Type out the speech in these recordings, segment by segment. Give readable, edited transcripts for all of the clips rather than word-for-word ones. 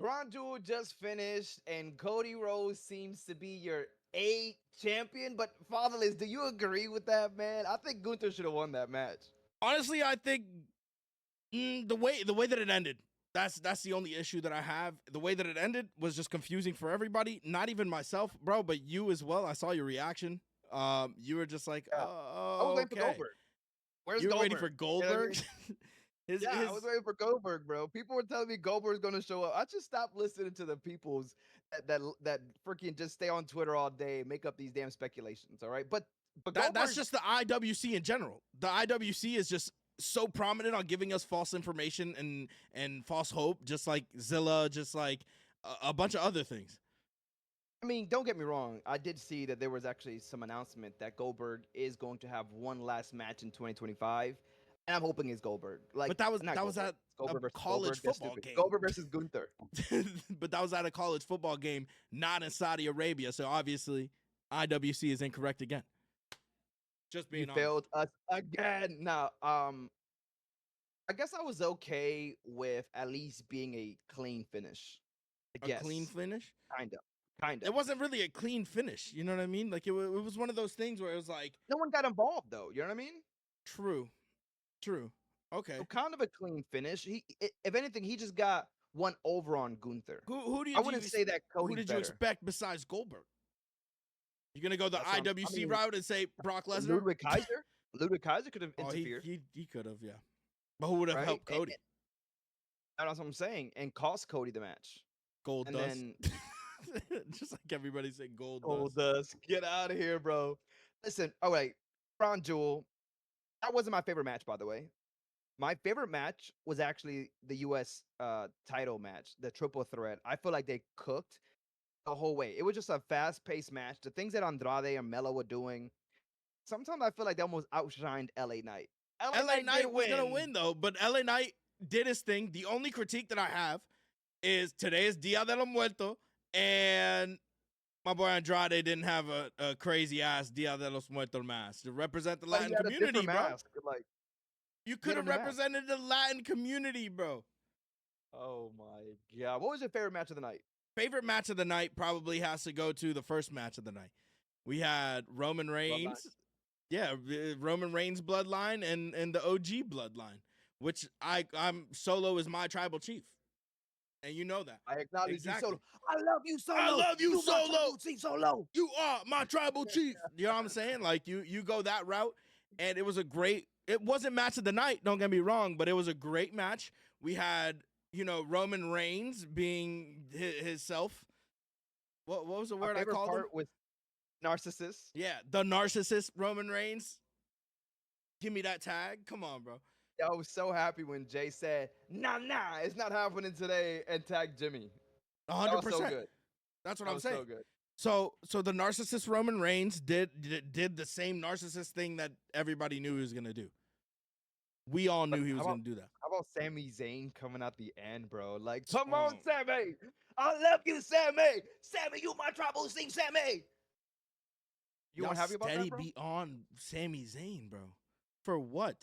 Crown Jewel just finished, and Cody Rhodes seems to be your A champion. But Fatherless, do you agree with that, man? I think Gunther should have won that match. Honestly, I think the way that it ended. That's the only issue that I have. The way that it ended was just confusing for everybody. Not even myself, bro, but you as well. I saw your reaction. You were just like, Yeah. I was oh, waiting for okay. Goldberg. Where's You were Goldberg? waiting for You know what I Goldberg. mean? I was waiting for Goldberg, bro. People were telling me Goldberg's going to show up. I just stopped listening to the people's that freaking just stay on Twitter all day, make up these damn speculations. All right, but that's just the IWC in general. The IWC is just so prominent on giving us false information and false hope, just like Zilla, just like a bunch of other things. I mean, don't get me wrong. I did see that there was actually some announcement that Goldberg is going to have one last match in 2025, and I'm hoping it's Goldberg. Like, but that was Goldberg. at Goldberg a versus college Goldberg. football game. Goldberg versus Gunther. But that was at a college football game, not in Saudi Arabia. So obviously, IWC is incorrect again. Just being honest. Failed us again. Now, I guess I was okay with at least being a clean finish. A clean finish? Kind of. It wasn't really a clean finish. You know what I mean? Like, it was one of those things where it was like... No one got involved, though. You know what I mean? True. Okay. So kind of a clean finish. If anything, he just got one over on Gunther. Who do you... I wouldn't say that Cody's Who did better. you expect besides Goldberg? You're going to go the IWC route and say Brock Lesnar? Ludwig Kaiser? Ludwig Kaiser could have interfered. He could have, yeah. But who would have helped Cody? That's what I'm saying. And cost Cody the match. Gold dust. Just like everybody said, gold dust. Get out of here, bro. Listen, all right. Crown Jewel. That wasn't my favorite match, by the way. My favorite match was actually the U.S. Title match, the triple threat. I feel like they cooked the whole way. It was just a fast-paced match. The things that Andrade and Melo were doing, sometimes I feel like they almost outshined LA Knight. LA Knight was going to win, though, but LA Knight did his thing. The only critique that I have is today is Dia de los Muertos, and my boy Andrade didn't have a crazy-ass Dia de los Muertos mask to represent the Latin community, bro. You could have represented the Latin community, bro. Oh, my God. What was your favorite match of the night? Favorite match of the night probably has to go to the first match of the night. We had Roman Reigns. Yeah, Roman Reigns bloodline and the OG bloodline, which I'm Solo is my tribal chief. And you know that. I acknowledge you, Solo. I love you, Solo. I love you, Solo. Solo. You are my tribal chief. You know what I'm saying? Like, you go that route, and it was a great... It wasn't match of the night, don't get me wrong, but it was a great match. We had, Roman Reigns being his self. What was the word I called him? With narcissist. Yeah, the narcissist Roman Reigns. Give me that tag. Come on, bro. Yeah, I was so happy when Jay said, nah, it's not happening today, and tagged Jimmy. 100%. That was so good. That's what I'm saying. So good. So the narcissist Roman Reigns did the same narcissist thing that everybody knew he was gonna do. We all knew he was gonna do that. How about Sami Zayn coming out the end, bro? Like, come on, Sami! I love you, Sami! Sami, you my tribal team, Sami! You weren't happy about that, bro? Be on Sami Zayn, bro. For what?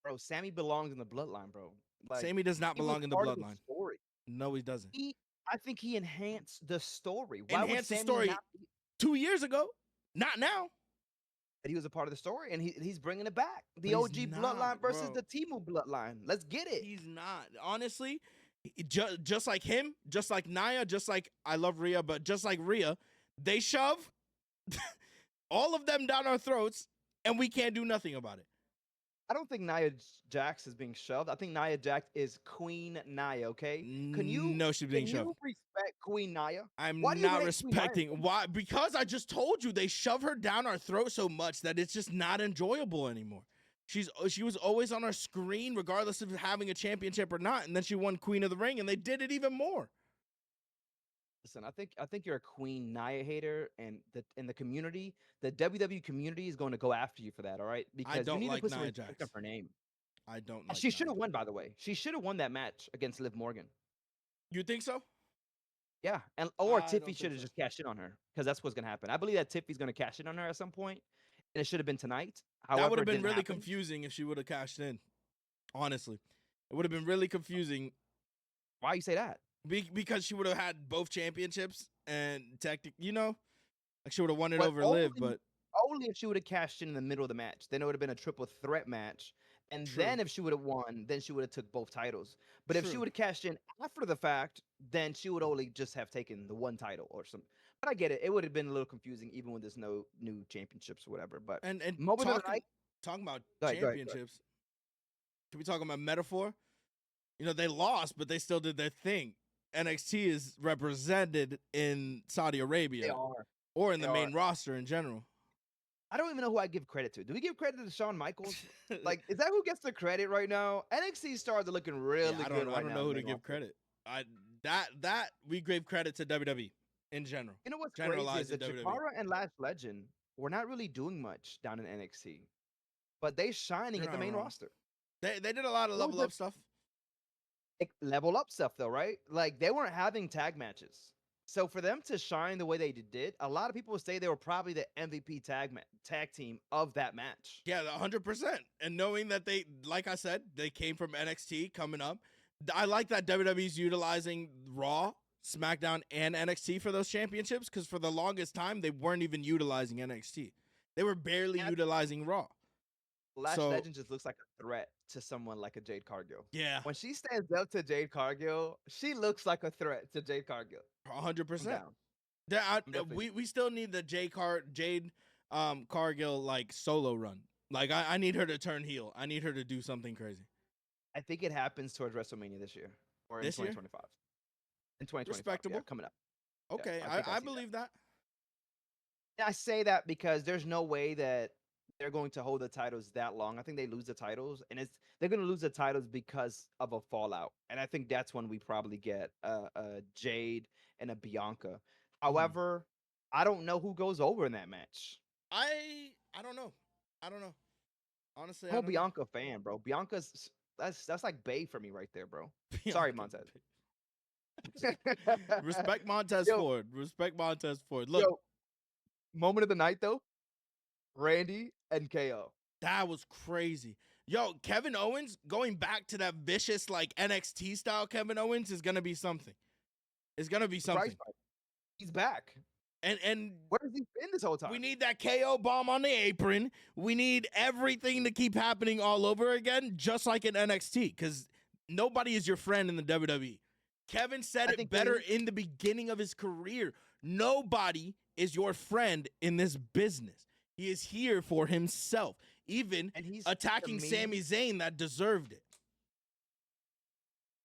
Bro, Sami belongs in the bloodline, bro. Like, Sami does not belong in the bloodline. Story. No, he doesn't. I think he enhanced the story. Why enhanced the story 2 years ago, not now. But he was a part of the story, and he's bringing it back. The OG bloodline versus the Timu bloodline. Let's get it. He's not. Honestly, just like him, just like Nia, just like I love Rhea, but just like Rhea, they shove all of them down our throats, and we can't do nothing about it. I don't think Nia Jax is being shoved. I think Nia Jax is Queen Nia, okay? No, she's being shoved. Can you respect Queen Nia? I'm not respecting. Why? Because I just told you they shove her down our throat so much that it's just not enjoyable anymore. She was always on our screen regardless of having a championship or not, and then she won Queen of the Ring, and they did it even more. Listen, I think you're a Queen Nia hater, and in the community, the WWE community is going to go after you for that. All right, because you need to put some respect on her name. I don't. Like she should have won, by the way. She should have won that match against Liv Morgan. You think so? Yeah, or Tiffy should have just cashed in on her, because that's what's going to happen. I believe that Tiffy's going to cash in on her at some point, and it should have been tonight. However, that would have been really confusing if she would have cashed in. Honestly, it would have been really confusing Why you say that? Because she would have had both championships and like she would have won it But over Liv, but only if she would have cashed in the middle of the match. Then it would have been a triple threat match. And True. then if she would have won, then she would have took both titles. But if she True. would have cashed in after the fact, then she would only just have taken the one title or something. But I get it. It would have been a little confusing even when there's no new championships or whatever. But and moment of the night, talking about Go ahead. championships, can we talk about metaphor? They lost, but they still did their thing. NXT is represented in Saudi they Arabia are. or in They the main are. roster in general. I don't even know who I give credit to. Do we give credit to Shawn Michaels? Like, is that who gets the credit right now? NXT stars are looking really good right now. I don't know who to give credit. That we gave credit to WWE in general. You know what's crazy is that Chikara and Lash Legend were not really doing much down in NXT, but they shining at the main roster. They did a lot of level up stuff. Like, level up stuff though, right? Like they weren't having tag matches. So for them to shine the way they did, a lot of people would say they were probably the MVP tag team of that match. Yeah, 100%. And knowing that they, like I said, they came from NXT coming up. I like that WWE's utilizing Raw, SmackDown, and NXT for those championships because for the longest time, they weren't even utilizing NXT. They were barely utilizing Raw. Lash Legend just looks like a threat to someone like a Jade Cargill. Yeah. When she stands up to Jade Cargill, she looks like a threat to Jade Cargill. 100%. We still need the Jade Cargill like solo run. Like I need her to turn heel. I need her to do something crazy. I think it happens towards WrestleMania this year or in 2025. In 2025, respectable, coming up. Okay, yeah, I believe that. And I say that because there's no way that they're going to hold the titles that long. I think they lose the titles, and they're going to lose the titles because of a fallout. And I think that's when we probably get a Jade and a Bianca. However, I don't know who goes over in that match. I don't know. Honestly, I'm a Bianca fan, bro. Bianca's that's like Bae for me right there, bro. Bianca. Sorry, Montez. Respect Montez Ford. Respect Montez Ford. Look, moment of the night though. Randy and KO. That was crazy. Yo, Kevin Owens going back to that vicious like NXT style Kevin Owens is gonna be something. It's gonna be something. He's back. And where has he been this whole time? We need that KO bomb on the apron. We need everything to keep happening all over again, just like in NXT, because nobody is your friend in the WWE. Kevin said it better in the beginning of his career. Nobody is your friend in this business. He is here for himself, even attacking Sami Zayn that deserved it.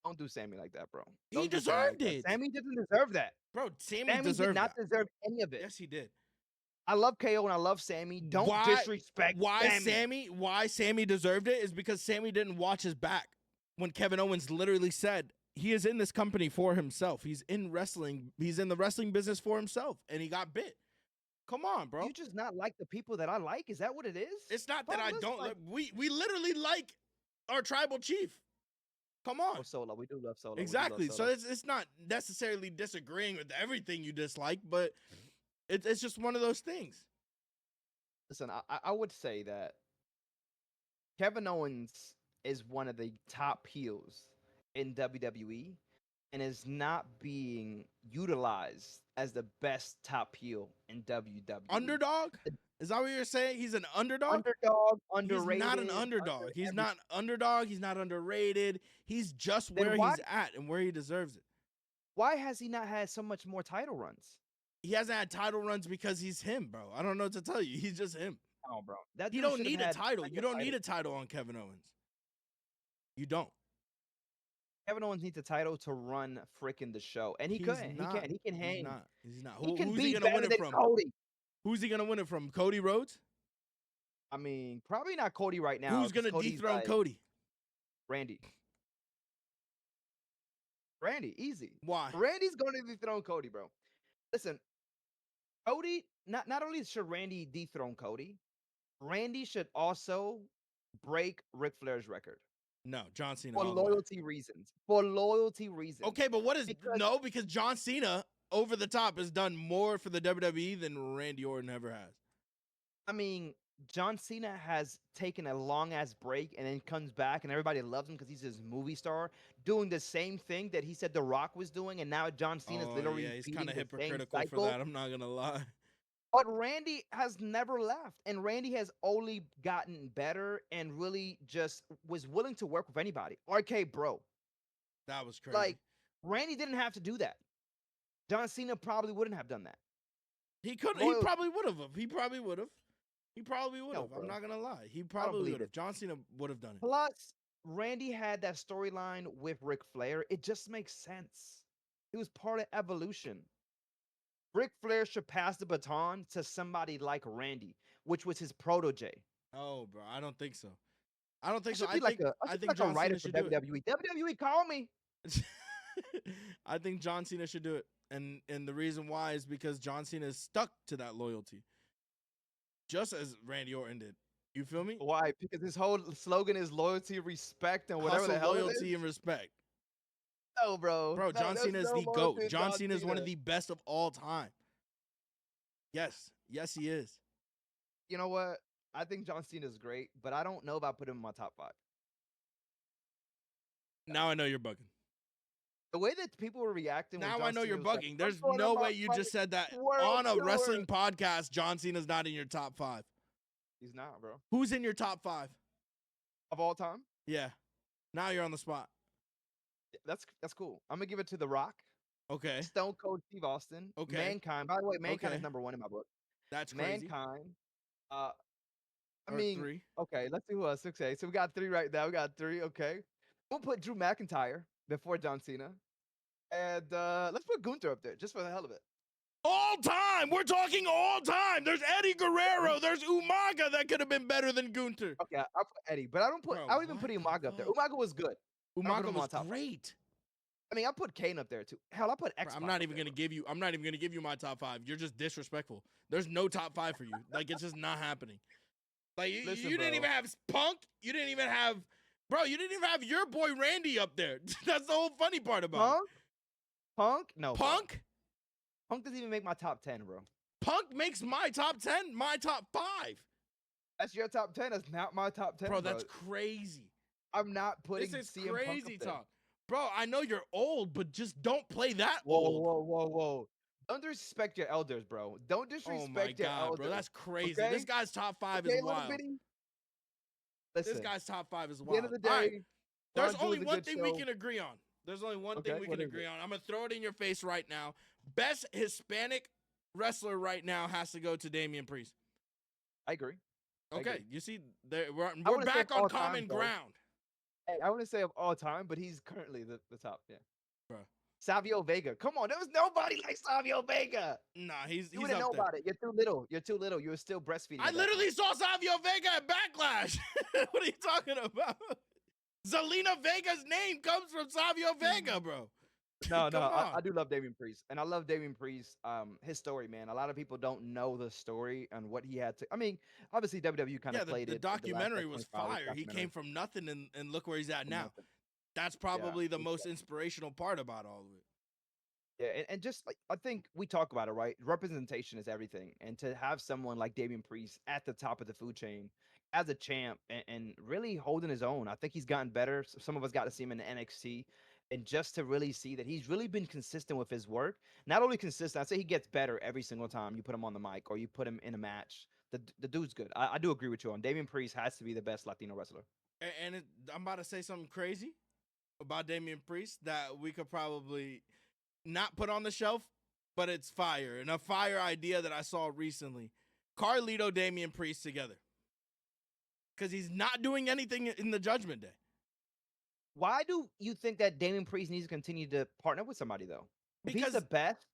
Don't do Sami like that, bro. He deserved it. Sami didn't deserve that. Bro, Sami did not deserve any of it. Yes, he did. I love KO and I love Sami. Don't disrespect Sami. Why Sami deserved it is because Sami didn't watch his back when Kevin Owens literally said he is in this company for himself. He's in wrestling. He's in the wrestling business for himself, and he got bit. Come on, bro. You just not like the people that I like? Is that what it is? It's not that I don't like. We literally like our tribal chief. Come on. Oh, Solo. We do love Solo. Exactly. So it's not necessarily disagreeing with everything you dislike, but it's just one of those things. Listen, I would say that Kevin Owens is one of the top heels in WWE and is not being utilized as the best top heel in WWE. Underdog? Is that what you're saying? He's an underdog? Underdog, underrated. He's not an underdog. He's not underdog. He's not underrated. He's just where he's at and where he deserves it. Why has he not had so much more title runs? He hasn't had title runs because he's him, bro. I don't know what to tell you. He's just him. Oh, bro. You don't need a title. You don't need a title on Kevin Owens. You don't. Kevin Owens needs a title to run freaking the show. And he couldn't. He can hang. He's not. Who's he gonna win it from? Cody. Who's he gonna win it from? Cody Rhodes? I mean, probably not Cody right now. Who's gonna dethrone Cody? Randy, easy. Why? Randy's gonna dethrone Cody, bro. Listen, Cody, not only should Randy dethrone Cody, Randy should also break Ric Flair's record. No, John Cena. For loyalty reasons. For loyalty reasons. Okay, but what is because John Cena over the top has done more for the WWE than Randy Orton ever has. I mean, John Cena has taken a long ass break and then comes back and everybody loves him because he's this movie star doing the same thing that he said The Rock was doing, and now John Cena's Oh literally yeah, he's kind repeating of the same hypocritical for cycle. that. I'm not gonna lie. But Randy has never left, and Randy has only gotten better and really just was willing to work with anybody. RK Bro, That was crazy. like Randy didn't have to do that. John Cena probably wouldn't have done that. He could. He Loyal, probably would have. He probably would have. He probably would no, have. I'm bro, not gonna lie. He I don't probably believe would have. it. John Cena would have done it. Plus, Randy had that storyline with Ric Flair. It just makes sense. He was part of Evolution. Ric Flair should pass the baton to somebody like Randy, which was his protege. Oh, bro, I don't think so. I don't I think so. should be like a I I should be think like a John writer Cena for should do it. WWE. WWE, call me. I think John Cena should do it, and the reason why is because John Cena is stuck to that loyalty, just as Randy Orton did. You feel me? Why? Because his whole slogan is loyalty, respect, and whatever the Hustle, hell it is. loyalty, and respect. No, bro. Bro, No, John there's Cena is no the loyalty GOAT. in John John Cena is one Cena. of the best of all time. Yes. Yes, he is. You know what? I think John Cena is great, but I don't know if I put him in my top 5. Now I know you're bugging. The way that people were reacting when Now I John know Cena you're was like, bugging. "I'm There's going no on my way you just said that world on a tour." wrestling podcast. John Cena's not in your top 5. He's not, bro. Who's in your top 5? Of all time? Yeah. Now you're on the spot. That's cool. I'm gonna give it to The Rock, Okay. Stone Cold Steve Austin, Okay. Mankind. By the way, Mankind Okay. is number 1 in my book. That's crazy. Mankind. Uh, I Or mean, 3. okay, let's see who else. Okay, so we got 3 right now. We got 3. Okay, we'll put Drew McIntyre before John Cena, and let's put Gunther up there just for the hell of it. All time. We're talking all time. There's Eddie Guerrero. There's Umaga that could have been better than Gunther. Okay, I'll put Eddie, but I don't put. Bro, I don't even what put the Umaga up there. fuck? Umaga was good. I don't put Umaga him was on top. great. I mean, I put Kane up there too. Hell, I put Bro, X. I'm not even gonna give you. I'm not even gonna give you my top 5. You're just disrespectful. There's no top 5 for you. Like it's just not happening. Like Listen, you didn't bro. even have Punk. You didn't even have, bro. You didn't even have your boy Randy up there. That's the whole funny part about Punk. Punk? No. it. Bro. Punk. Punk doesn't even make my top 10, bro. Punk makes my top 10 my top 5. That's your top 10. That's not my top 10, Bro, that's crazy. I'm not putting This is CM Punk crazy up there. talk. Bro, I know you're old, but just don't play that Whoa, old. whoa. Don't disrespect your elders, bro. Don't disrespect Oh my your God, elders. bro. That's crazy. Okay? This guy's top 5 Okay, is little wild. bitty? Listen, This guy's top 5 is at the end wild. of the All right, day, there's Ron Jewell only is a one good thing we show. can agree on. There's only one Okay, thing we what can is agree it? on. I'm going to throw it in your face right now. Best Hispanic wrestler right now has to go to Damian Priest. I agree. I Okay, agree. you see, I we're wouldn't say back of on all time, common though. ground. Hey, I wouldn't say of all time, but he's currently the top. Yeah. Bro. Savio Vega. Come on, there was nobody like Savio Vega. Nah, he's You wouldn't up know there. about it. You're too little. You're too little. You were still breastfeeding. I at that literally point. saw Savio Vega at Backlash. What are you talking about? Zelina Vega's name comes from Savio Vega, bro. No, Come on. I do love Damian Priest, and I love Damian Priest. His story, man. A lot of people don't know the story and what he had to. I mean, obviously WWE kind of played the it. for last, documentary like, was 25 fire. He documentary came from nothing and look where he's at from now. nothing. That's probably the it's- most inspirational part about all of it. Yeah, and just like I think we talk about it, right? Representation is everything, and to have someone like Damian Priest at the top of the food chain as a champ and really holding his own, I think he's gotten better. Some of us got to see him in the NXT, and just to really see that he's really been consistent with his work. Not only consistent, I'd say he gets better every single time you put him on the mic or you put him in a match. The dude's good. I do agree with you on Damian Priest has to be the best Latino wrestler. And I'm about to say something crazy about Damian Priest that we could probably not put on the shelf, but it's fire. And a fire idea that I saw recently. Carlito, Damian Priest together. Because he's not doing anything in the Judgment Day. Why do you think that Damian Priest needs to continue to partner with somebody though? If he's Because the best,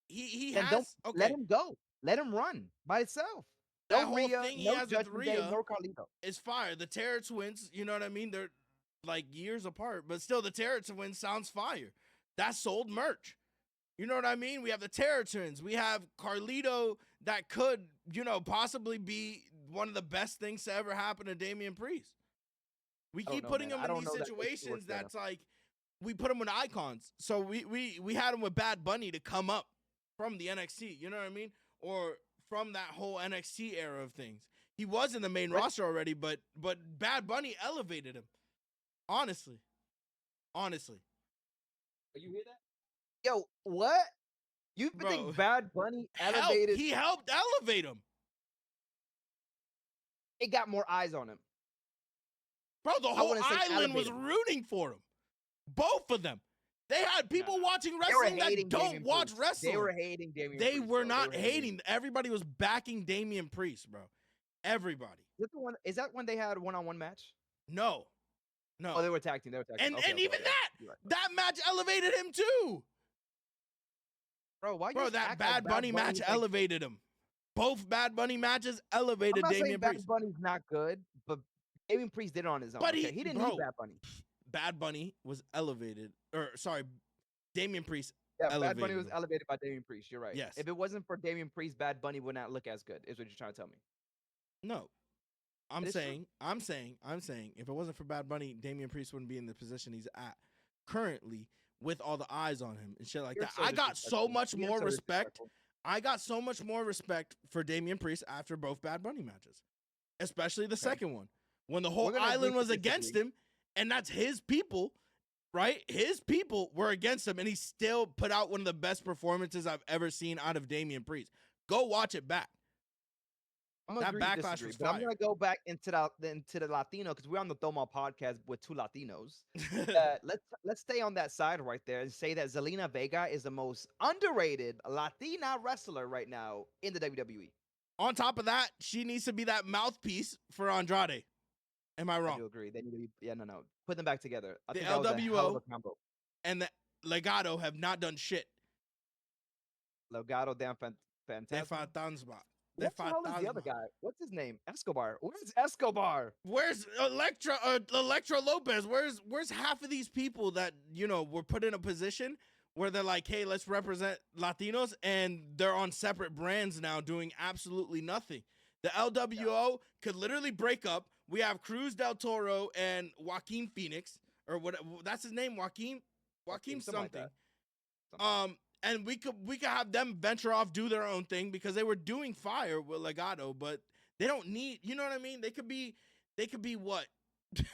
he then has don't okay. let him go. Let him run by itself. That No whole Rhea, thing he no has with Judgment Day, Rhea no Carlito. is fire. The Terror Twins, you know what I mean? They're like years apart, but still the Terror Twins sounds fire. That sold merch. You know what I mean? We have the Terror Twins. We have Carlito that could, possibly be one of the best things to ever happen to Damian Priest. We I don't keep know, putting man. him I in don't these know that it situations works there. that's like we put him with icons. So we had him with Bad Bunny to come up from the NXT, you know what I mean? Or from that whole NXT era of things. He was in the main What? roster already, but Bad Bunny elevated him. Honestly. You hear that? Yo, what? You Bro, think Bad Bunny elevated? He helped elevate him. It got more eyes on him. Bro, the whole wouldn't say island was elevate him. rooting for him. Both of them. They had people watching They were wrestling that hating don't Damian watch Priest. wrestling. They were hating Damian They Priest. were bro. not They were hating. Everybody was backing Damian Priest, bro. Everybody. Is that when they had one-on-one match? No. Oh, they were tag team. And Okay, even okay. that, Right. that match elevated him too. Bro, why? Bro, that Bad Bunny match elevated him. Both Bad Bunny matches elevated I'm not Damian saying Priest. Bad Bunny's not good, but Damian Priest did it on his own. But he didn't need Bad Bunny. Bad Bunny was elevated. Damian Priest Yeah, elevated Bad Bunny was him. elevated by Damian Priest. You're right. Yes. If it wasn't for Damian Priest, Bad Bunny would not look as good, is what you're trying to tell me. No. I'm saying, if it wasn't for Bad Bunny, Damian Priest wouldn't be in the position he's at currently with all the eyes on him and shit like that. I got so much more respect. I got so much more respect for Damian Priest after both Bad Bunny matches, especially the second one when the whole island was against him, and that's his people, right? His people were against him, and he still put out one of the best performances I've ever seen out of Damian Priest. Go watch it back. That backlash was fire. I'm gonna go back into the Latino because we're on the Toma Podcast with two Latinos. Let's stay on that side right there and say that Zelina Vega is the most underrated Latina wrestler right now in the WWE. On top of that, she needs to be that mouthpiece for Andrade. Am I wrong? I do agree. They need to be. No. Put them back together. I the think that was a hell of a combo. And the Legado have not done shit. Legado de Fantasma. What the hell is the other guy? What's his name? Escobar. Where's Escobar? Where's Electra Lopez? Where's half of these people that, were put in a position where they're like, hey, let's represent Latinos, and they're on separate brands now doing absolutely nothing. The LWO could literally break up. We have Cruz del Toro and Joaquin Phoenix, or what? That's his name, Joaquin something. And we could have them venture off, do their own thing because they were doing fire with Legado, but they don't need, you know what I mean? They could be what? The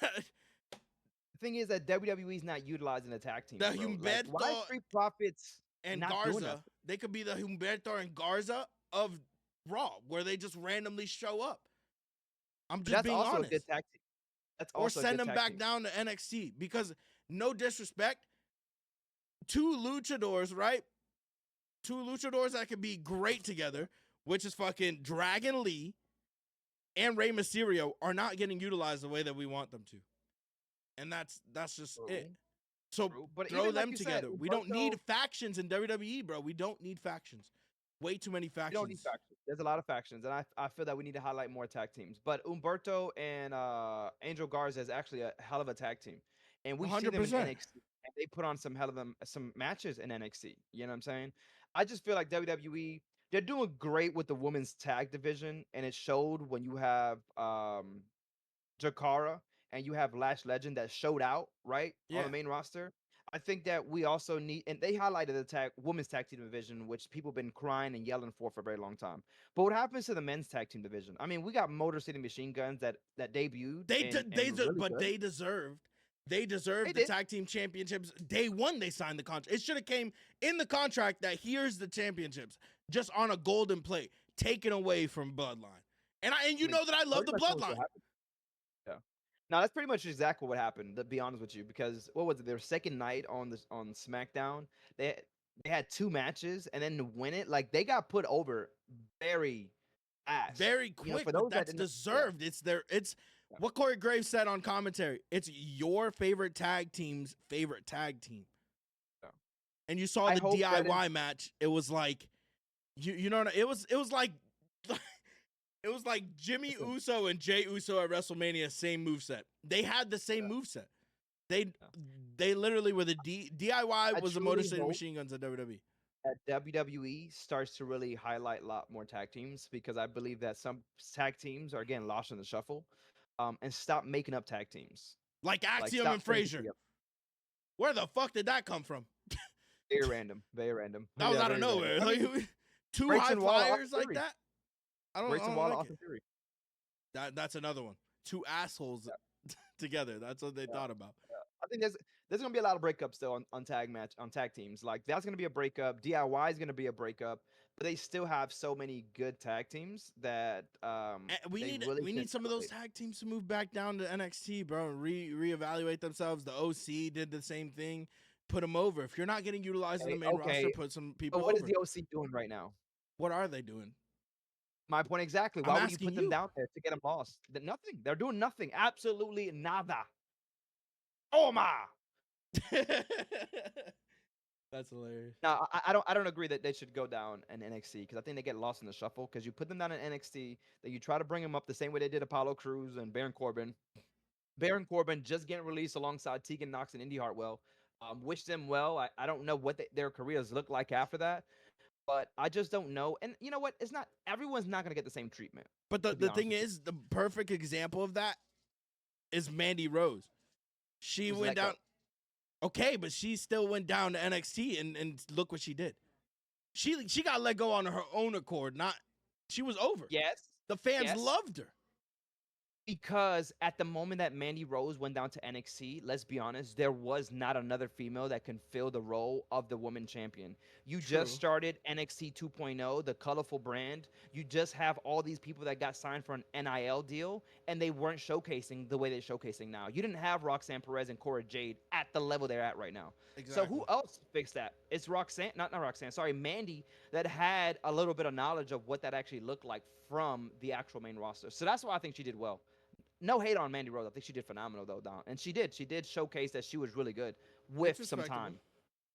thing is that WWE's not utilizing the tag team. The Humberto why Street Profits and Garza. They could be the Humberto and Garza of Raw, where they just randomly show up. I'm just being honest. A good tag team. That's also or send them back down to NXT because, no disrespect, two luchadors, right? Two luchadors that could be great together, which is fucking Dragon Lee and Rey Mysterio, are not getting utilized the way that we want them to. And that's just it. So throw them together. We don't need factions in WWE, bro. We don't need factions. Way too many factions. We don't need factions. There's a lot of factions, and I feel that we need to highlight more tag teams. But Humberto and Angel Garza is actually a hell of a tag team. And we've seen them in NXT. And they put on some matches in NXT. You know what I'm saying? I just feel like WWE, they're doing great with the women's tag division, and it showed when you have Jakara and you have Lash Legend that showed out, right? On the main roster. I think that we also need, and they highlighted the women's tag team division, which people have been crying and yelling for a very long time. But what happens to the men's tag team division? I mean, we got Motor City Machine Guns that debuted. They deserved. They deserved the tag team championships. Day one, they signed the contract. It should have came in the contract that here's the championships, just on a golden plate, taken away from Bloodline. And you know that I love the Bloodline. Yeah. Now that's pretty much exactly what happened. To be honest with you, because what was it? Their second night on SmackDown, they had two matches, and then to win it, like they got put over very fast, very quick. But that's deserved. It's what Corey Graves said on commentary. It's your favorite tag team's favorite tag team. Yeah. And you saw the DIY match. It was like, you know, it was like, it was like Jimmy Uso and Jey Uso at WrestleMania, same moveset. They had the same moveset. They literally were the DIY was the Motor City Machine Guns at WWE. That WWE starts to really highlight a lot more tag teams, because I believe that some tag teams are getting lost in the shuffle. And stop making up tag teams. Like Axiom and Frazier. Where the fuck did that come from? Very random. Very random. That was out of nowhere. Like, two high flyers like that? I don't like it. That's another one. Two assholes together. That's what they thought about. I think there's gonna be a lot of breakups still on tag teams. Like that's gonna be a breakup. DIY is gonna be a breakup, but they still have so many good tag teams that we need some of those tag teams to move back down to NXT, bro, and reevaluate themselves. The OC did the same thing. Put them over. If you're not getting utilized in the main roster, put some people over. What is the OC doing right now? What are they doing? My point exactly. Why would you put them down there to get them lost? Nothing. They're doing nothing. Absolutely nada. Toma. That's hilarious. No, I don't agree that they should go down in NXT because I think they get lost in the shuffle because you put them down in NXT, then you try to bring them up the same way they did Apollo Crews and Baron Corbin. Baron Corbin just getting released alongside Tegan Nox and Indy Hartwell. Wish them well. I don't know what their careers look like after that, but I just don't know. And you know what? It's not everyone's not gonna get the same treatment. But the thing is, the perfect example of that is Mandy Rose. She went down. Okay, but she still went down to NXT and look what she did. She got let go on her own accord. She was over. Yes. The fans loved her. Because at the moment that Mandy Rose went down to NXT, let's be honest, there was not another female that can fill the role of the woman champion. You just started NXT 2.0, the colorful brand. You just have all these people that got signed for an NIL deal, and they weren't showcasing the way they're showcasing now. You didn't have Roxanne Perez and Cora Jade at the level they're at right now. Exactly. So who else fixed that? It's Mandy that had a little bit of knowledge of what that actually looked like from the actual main roster. So that's why I think she did well. No hate on Mandy Rose. I think she did phenomenal though, Don. And she did showcase that she was really good with some time.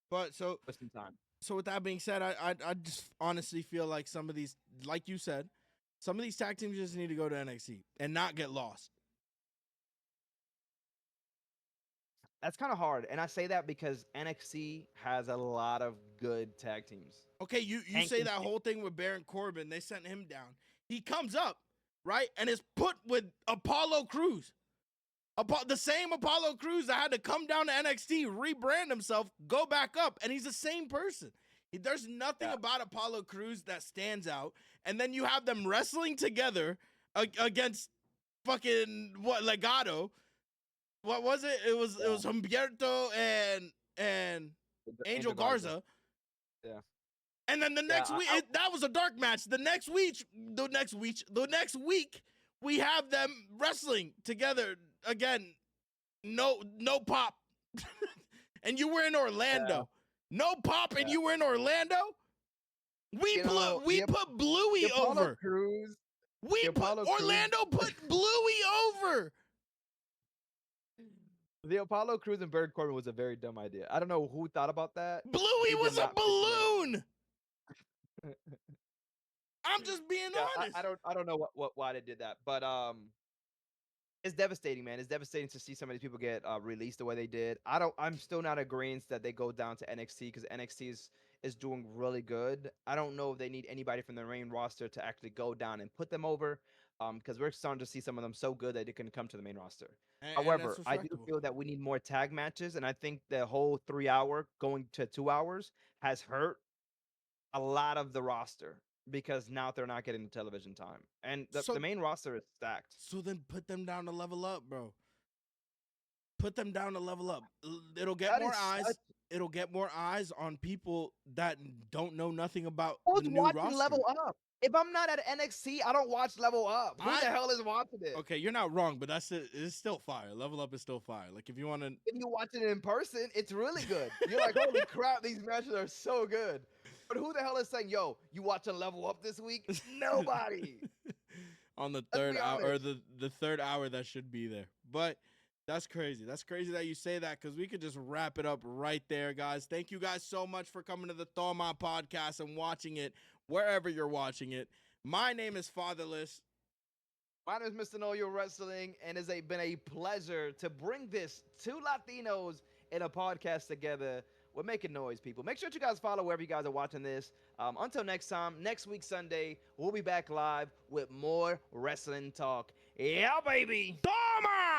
But with some time. So with that being said, I just honestly feel like some of these, like you said, some of these tag teams just need to go to NXT and not get lost. That's kind of hard. And I say that because NXT has a lot of good tag teams. Okay, you say that whole thing with Baron Corbin, they sent him down. He comes up, right? And is put with Apollo Crews. The same Apollo Crews that had to come down to NXT, rebrand himself, go back up, and he's the same person. There's nothing about Apollo Crews that stands out. And then you have them wrestling together against fucking Legado. What was it? It was Humberto and Angel Garza. Yeah. And then the next week, that was a dark match. The next week, we have them wrestling together again. No pop. And you were in Orlando. No pop, and you were in Orlando. We put Bluey over. Orlando put Bluey over. The Apollo Crews and Baron Corbin was a very dumb idea. I don't know who thought about that. Bluey was a balloon. I'm just being honest. I don't know why they did that, but it's devastating, man. It's devastating to see some of these people get released the way they did. I'm still not agreeing that they go down to NXT because NXT is doing really good. I don't know if they need anybody from the main roster to actually go down and put them over, because we're starting to see some of them so good that they can come to the main roster. However, I do feel that we need more tag matches, and I think the whole 3 hour going to 2 hours has hurt a lot of the roster because now they're not getting the television time, and the main roster is stacked. So then put them down to level up, bro. Put them down to level up. It'll get more eyes. It'll get more eyes on people that don't know nothing about the new roster. Level Up? If I'm not at NXT, I don't watch Level Up. Who the hell is watching it? Okay, you're not wrong, but it's still fire. Level Up is still fire. Like if you want to, if you watch it in person, it's really good. You're like, holy crap, these matches are so good. But who the hell is saying, yo, you watching Level Up this week? Nobody. On the third hour, or the third hour that should be there. But that's crazy. That's crazy that you say that, because we could just wrap it up right there, guys. Thank you guys so much for coming to the Toma Podcast and watching it wherever you're watching it. My name is Fatherless. My name is Mr. Know Your Wrestling, and it's been a pleasure to bring this two Latinos in a podcast together. We're making noise, people. Make sure you guys follow wherever you guys are watching this. Until next time, next week Sunday, we'll be back live with more wrestling talk. Yeah, baby. Toma!